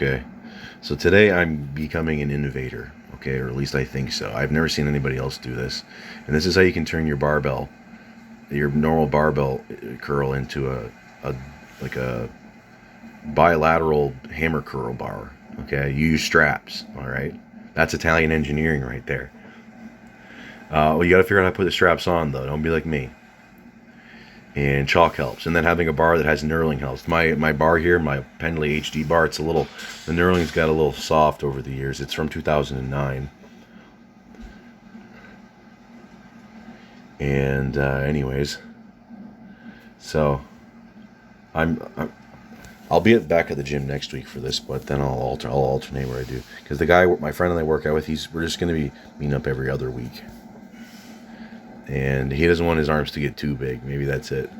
Okay, so today I'm becoming an innovator, okay, or at least I think so. I've never seen anybody else do this. And this is how you can turn your barbell, your normal barbell curl into a like a bilateral hammer curl bar, okay? You use straps, all right? That's Italian engineering right there. Well, you got to figure out how to put the straps on, though. Don't be like me. And chalk helps, and then having a bar that has knurling helps. My bar here, my Pendley HD bar, it's a little, the knurling's got a little soft over the years. It's from 2009, and anyways, so I'll be at the back of the gym next week for this, but then I'll alternate where I do, because the guy, my friend that I work out with, we're just gonna be meeting up every other week, and he doesn't want his arms to get too big. Maybe that's it.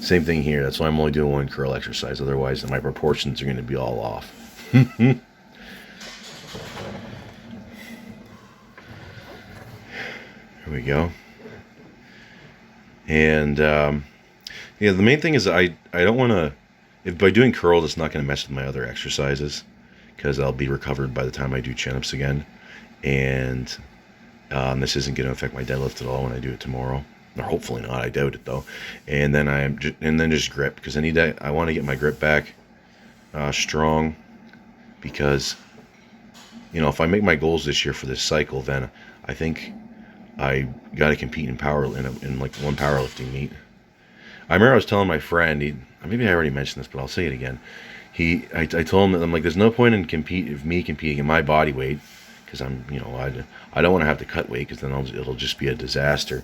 Same thing here. That's why I'm only doing one curl exercise. Otherwise, my proportions are going to be all off. Here we go. And yeah, the main thing is I don't want to. If by doing curls, it's not going to mess with my other exercises, because I'll be recovered by the time I do chin-ups again. And this isn't going to affect my deadlift at all when I do it tomorrow. Or hopefully not. I doubt it though. And then just grip, because I want to get my grip back strong, because if I make my goals this year for this cycle, then I think I got to compete in like one powerlifting meet. I remember I was telling my friend, maybe I already mentioned this, but I'll say it again. I told him that I'm like, there's no point in me competing in my body weight, because I don't want to have to cut weight, because then it'll just be a disaster.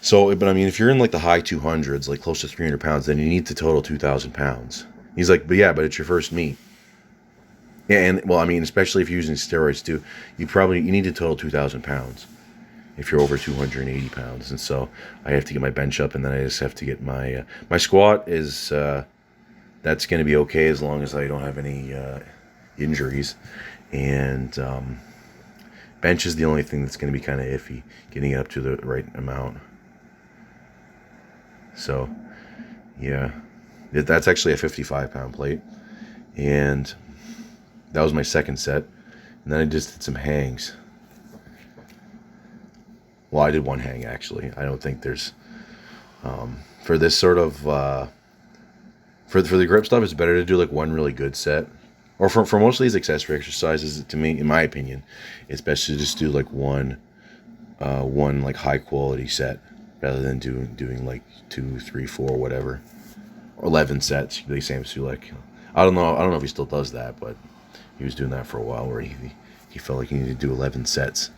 So, but I mean, if you're in like the high 200s, like close to 300 pounds, then you need to total 2,000 pounds. He's like, but it's your first meet. Yeah, and well, I mean, especially if you're using steroids too, you need to total 2,000 pounds if you're over 280 pounds. And so I have to get my bench up, and then I just have to get my squat is, that's going to be okay as long as I don't have any injuries. And bench is the only thing that's going to be kind of iffy, getting it up to the right amount. So, yeah, that's actually a 55-pound plate, and that was my second set, and then I just did some hangs. Well, I did one hang, actually. I don't think there's, for this sort of, for the grip stuff, it's better to do like one really good set, or for most of these accessory exercises, to me, in my opinion, it's best to just do like one like high quality set, rather than doing like 2, 3, 4, whatever, 11 sets. They seem to like, I don't know if he still does that, but he was doing that for a while, where he felt like he needed to do 11 sets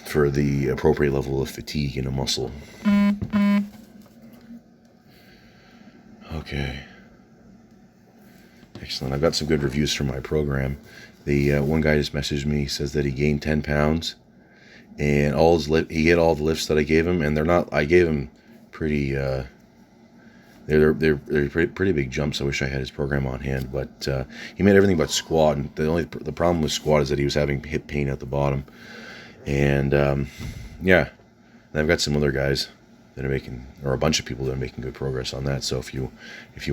for the appropriate level of fatigue in a muscle. Okay, excellent. I've got some good reviews from my program. The one guy just messaged me, says that he gained 10 pounds, and he hit all the lifts that I gave him, and I gave him pretty, they're pretty big jumps. I wish I had his program on hand, but he made everything but squat, and the problem with squat is that he was having hip pain at the bottom. And yeah, and I've got some other guys that are making, or a bunch of people that are making good progress on that. So if you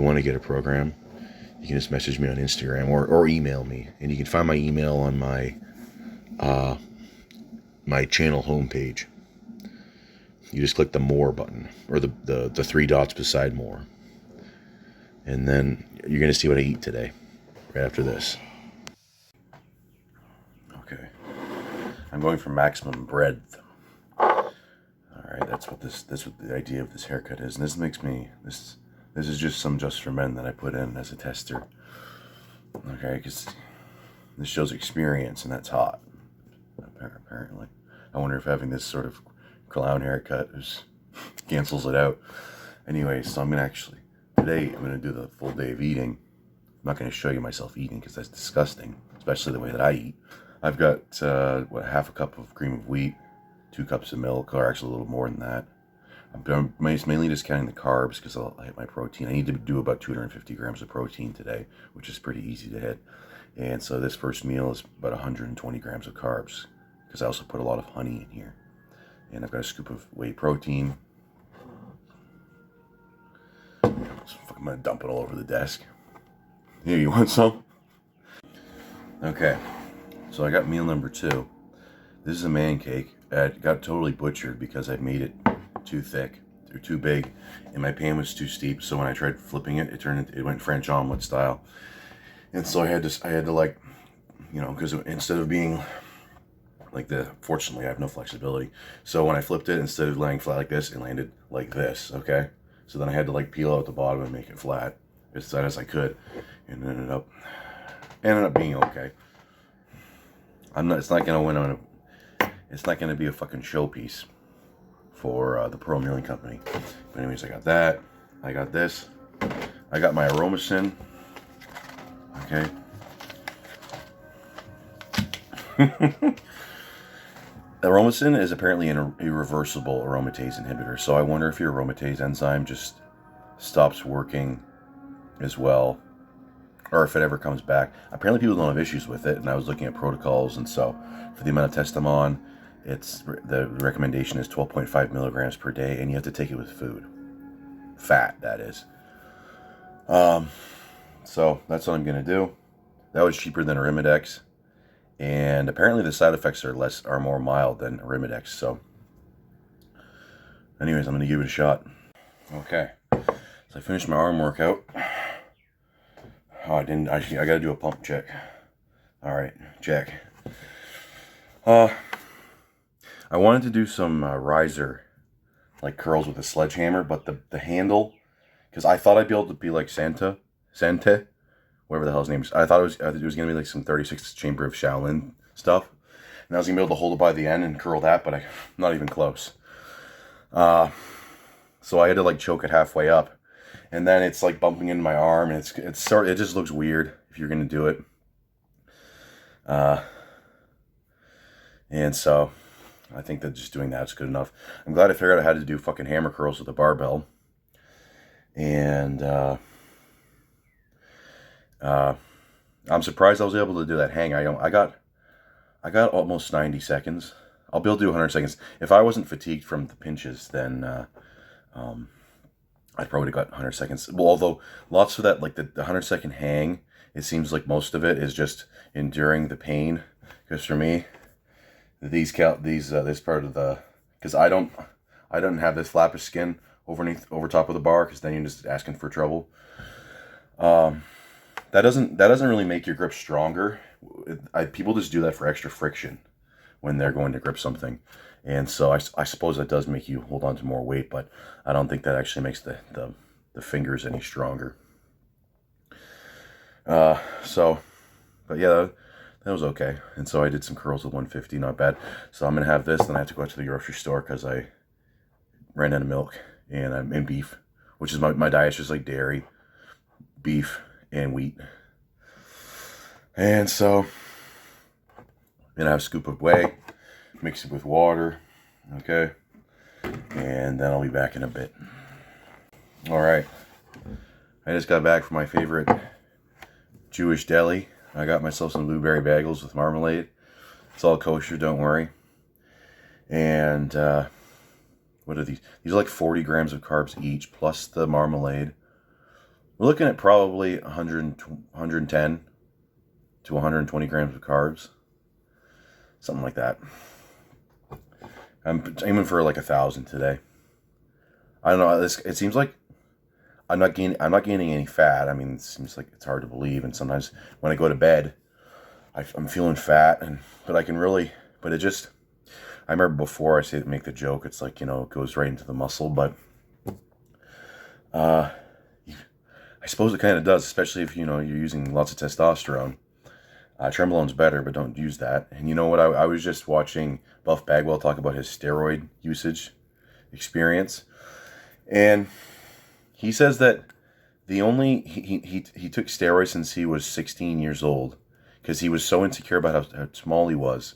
want to get a program, you can just message me on Instagram, or email me, and you can find my email on my channel homepage. You just click the more button, or the 3 dots beside more, and then you're going to see what I eat today right after this. Okay, I'm going for maximum breadth. All right, that's what the idea of this haircut is. And this is just some Just for Men that I put in as a tester. Okay, because this shows experience, and that's hot, apparently. I wonder if having this sort of clown haircut cancels it out. Anyway, so today I'm going to do the full day of eating. I'm not going to show you myself eating, because that's disgusting, especially the way that I eat. I've got, half a cup of cream of wheat, 2 cups of milk, or actually a little more than that. I'm mainly just counting the carbs, because I'll hit my protein. I need to do about 250 grams of protein today, which is pretty easy to hit. And so this first meal is about 120 grams of carbs, because I also put a lot of honey in here. And I've got a scoop of whey protein. So I'm going to dump it all over the desk. Here, you want some? Okay, so I got meal number 2. This is a man cake. It got totally butchered because I made it too thick or too big, and my pan was too steep. So when I tried flipping it, it went French omelet style, and so I had to like, because instead of being like fortunately I have no flexibility. So when I flipped it, instead of laying flat like this, it landed like this. Okay, so then I had to like peel out the bottom and make it flat as tight as I could, and it ended up being okay. It's not gonna win on a. It's not gonna be a fucking showpiece for the Pro Milling Company. But anyways, I got that. I got this. I got my Aromasin. Okay. Aromasin is apparently an irreversible aromatase inhibitor, so I wonder if your aromatase enzyme just stops working as well, or if it ever comes back. Apparently people don't have issues with it, and I was looking at protocols, and so for the amount of test I'm on, the recommendation is 12.5 milligrams per day, and you have to take it with food. Fat, that is. So that's what I'm going to do. That was cheaper than Arimidex. And apparently the side effects are more mild than Arimidex. So anyways, I'm going to give it a shot. Okay. So I finished my arm workout. Oh, I got to do a pump check. All right, check. I wanted to do some riser, like curls with a sledgehammer, but the handle, because I thought I'd be able to be like Sante, whatever the hell his name is. I thought it was going to be like some 36th Chamber of Shaolin stuff. And I was going to be able to hold it by the end and curl that, but I'm not even close. So I had to like choke it halfway up. And then it's like bumping into my arm, and it just looks weird if you're going to do it. And so I think that just doing that's good enough. I'm glad I figured out how to do fucking hammer curls with a barbell. And I'm surprised I was able to do that hang. I got almost 90 seconds. I'll be able to do 100 seconds. If I wasn't fatigued from the pinches, then I'd probably got 100 seconds. Well, although lots of that, like the 100-second hang, it seems like most of it is just enduring the pain. Because for me, this part of the, because I don't have this flap of skin over top of the bar, because then you're just asking for trouble. That doesn't really make your grip stronger. People just do that for extra friction when they're going to grip something, and so I suppose that does make you hold on to more weight, but I don't think that actually makes the fingers any stronger. But yeah, that was okay. And so I did some curls with 150, not bad. So I'm gonna have this, then I have to go out to the grocery store because I ran out of milk and beef, which is my diet's just like dairy, beef, and wheat. And so then I have a scoop of whey, mix it with water, okay, and then I'll be back in a bit. All right, I just got back from my favorite Jewish deli. I got myself some blueberry bagels with marmalade. It's all kosher, don't worry. And what are these? These are like 40 grams of carbs each, plus the marmalade. We're looking at probably 110 to 120 grams of carbs. Something like that. I'm aiming for like 1,000 today. I don't know. It seems like I'm not gaining any fat. I mean, it seems like it's hard to believe. And sometimes when I go to bed, I'm feeling fat, but it just. I remember before I make the joke. It's like, it goes right into the muscle, but I suppose it kind of does, especially if you're using lots of testosterone. Tremblone's better, but don't use that. And you know what? I was just watching Buff Bagwell talk about his steroid usage experience, and he says that he took steroids since he was 16 years old because he was so insecure about how small he was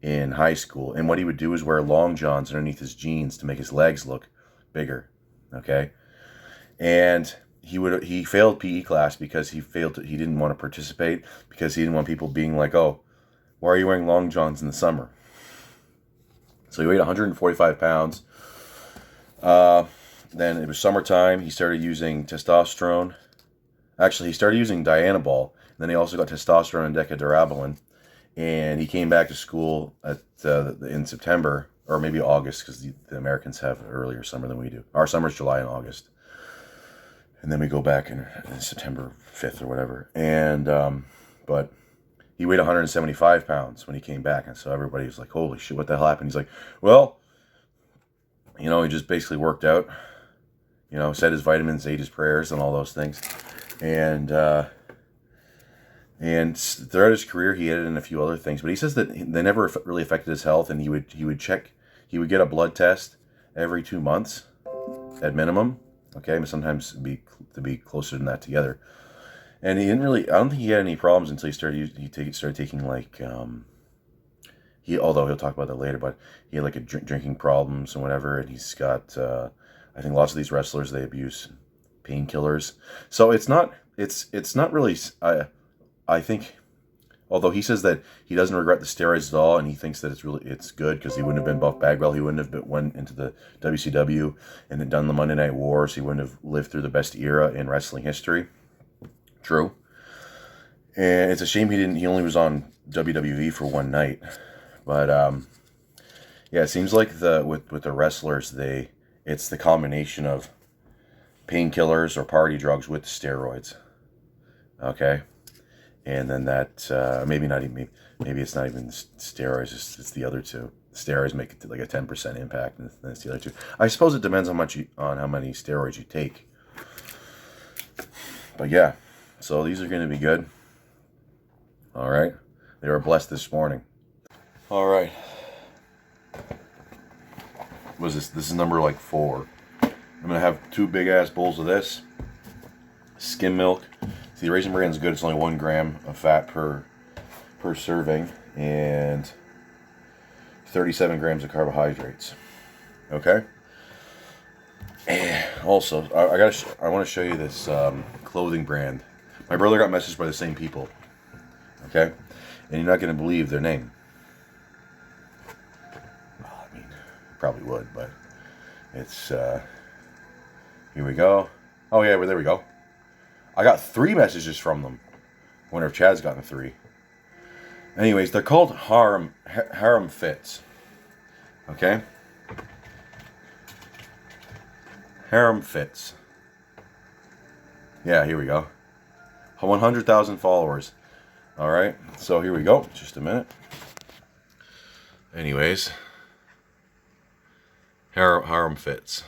in high school. And what he would do is wear long johns underneath his jeans to make his legs look bigger. Okay, and he failed PE class because he didn't want to participate because he didn't want people being like, oh, why are you wearing long johns in the summer? So he weighed 145 pounds. Then it was summertime. He started using testosterone. Actually, he started using Dianabol. And then he also got testosterone and decadurabolin. And he came back to school in September, or maybe August, because the Americans have earlier summer than we do. Our summer's July and August. And then we go back in September 5th or whatever. And, but he weighed 175 pounds when he came back. And so everybody was like, holy shit, what the hell happened? He's like, well, he just basically worked out, said his vitamins, ate his prayers, and all those things. And throughout his career, he added in a few other things. But he says that they never really affected his health, and he would get a blood test every 2 months at minimum. Okay, but sometimes to be closer than that together. And he didn't really. I don't think he had any problems until he started taking like although he'll talk about that later, but he had like a drinking problems and whatever, and he's got I think lots of these wrestlers, they abuse painkillers. So it's not really. I think, although he says that he doesn't regret the steroids at all, and he thinks that it's good because he wouldn't have been Buff Bagwell, he wouldn't have went into the WCW and had done the Monday Night Wars, he wouldn't have lived through the best era in wrestling history. True. And it's a shame he only was on WWE for one night. But yeah, it seems like with the wrestlers, it's the combination of painkillers or party drugs with steroids. Okay. And then that maybe it's not even steroids, it's the other two. Steroids make it like a 10% impact, and then it's the other two. I suppose it depends on how many steroids you take. But yeah, so these are going to be good. All right, they were blessed this morning. All right, what is this? This is number like 4. I'm gonna have 2 big ass bowls of this skim milk. See, the Raisin Bran is good. It's only 1 gram of fat per serving, and 37 grams of carbohydrates. Okay. And also, I want to show you this clothing brand. My brother got messaged by the same people. Okay, and you're not going to believe their name. Well, I mean, you probably would, but it's here we go. Oh yeah, well, there we go. I got 3 messages from them. I wonder if Chad's gotten 3. Anyways, they're called Harem Fits. Okay? Harem Fits. Yeah, here we go. 100,000 followers. Alright, so here we go. Just a minute. Anyways. Harem Fits.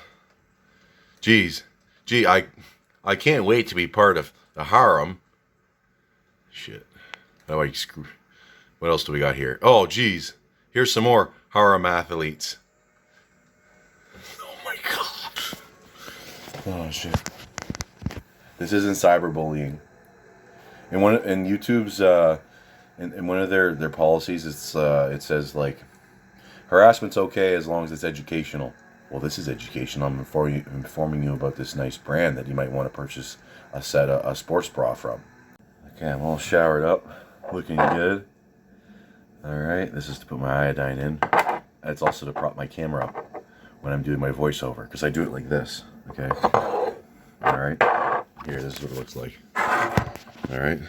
Gee, I can't wait to be part of the harem. Shit. Oh, what else do we got here? Oh, geez. Here's some more harem athletes. Oh my god. Oh shit. This isn't cyberbullying. In YouTube's in one of their policies, it says like harassment's okay as long as it's educational. Well, this is educational. I'm informing you about this nice brand that you might want to purchase a sports bra from. Okay, I'm all showered up, looking good. All right, this is to put my iodine in. It's also to prop my camera up when I'm doing my voiceover, because I do it like this. Okay. All right. Here, this is what it looks like. All right.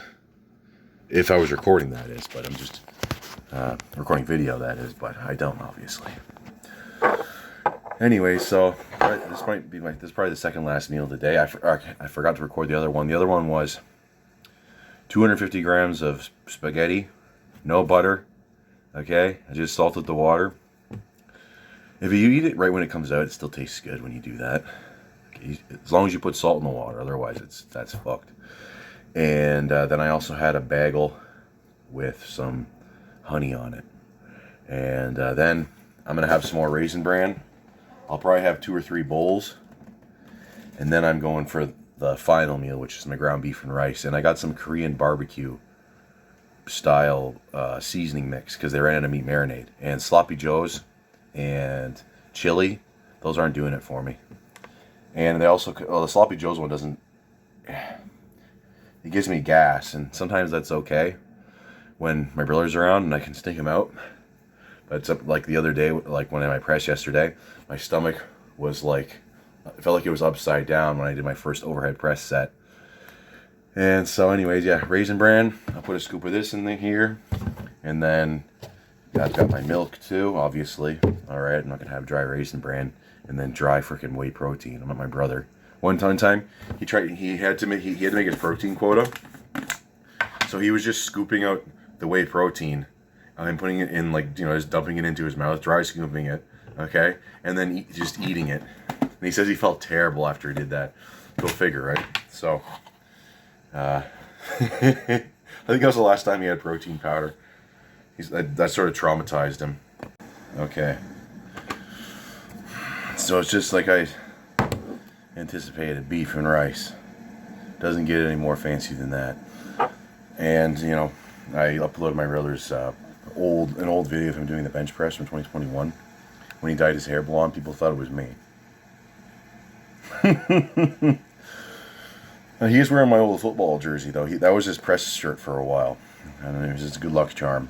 If I was recording, that is, but I'm just recording video, that is, but I don't, obviously. Anyway, so this is probably the second last meal of the day. I forgot to record the other one. The other one was 250 grams of spaghetti, no butter. Okay, I just salted the water. If you eat it right when it comes out, it still tastes good when you do that. Okay, as long as you put salt in the water, otherwise that's fucked. And then I also had a bagel with some honey on it. And then I'm gonna have some more Raisin Bran. I'll probably have 2 or 3 bowls, and then I'm going for the final meal, which is my ground beef and rice. And I got some Korean barbecue style seasoning mix because they ran out of meat marinade. And Sloppy Joe's and chili, those aren't doing it for me. And they also, the Sloppy Joe's one doesn't, it gives me gas, and sometimes that's okay when my brother's around and I can stick him out. But it's up, like the other day, like when I pressed yesterday, my stomach was like, it felt like it was upside down when I did my first overhead press set. And so anyways, yeah, Raisin Bran. I'll put a scoop of this in here. And then I've got my milk too, obviously. All right, I'm not gonna have dry Raisin Bran and then dry freaking whey protein. I'm at my brother. One time, he had to make his protein quota. So he was just scooping out the whey protein and putting it in, like, just dumping it into his mouth, dry scooping it, okay? And then just eating it. And he says he felt terrible after he did that. Go figure, right? So, I think that was the last time he had protein powder. That sort of traumatized him. Okay. So it's just like I anticipated, beef and rice. Doesn't get any more fancy than that. And I uploaded my brother's an old video of him doing the bench press from 2021 when he dyed his hair blonde. People thought it was me. He is wearing my old football jersey though. That was his press shirt for a while, and it was just a good luck charm.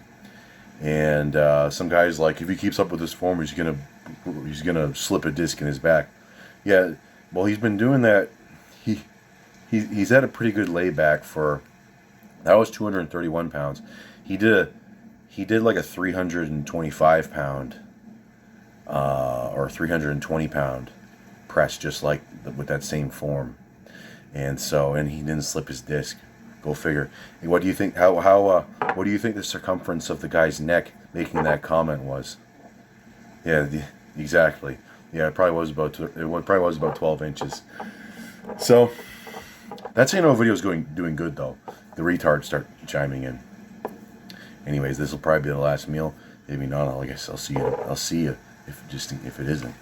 And some guy's like, if he keeps up with this form, he's gonna slip a disc in his back. Yeah, well, he's been doing that. He's had a pretty good layback for. That was 231 pounds. He did like a 325 pound or 320 pound press, just like with that same form. And he didn't slip his disc. Go figure. What do you think? What do you think the circumference of the guy's neck making that comment was? Yeah, exactly. Yeah, it probably was about 12 inches. So that's how you know a video's doing good though. The retards start chiming in. Anyways, this will probably be the last meal. Maybe not. I guess I'll see you if it isn't.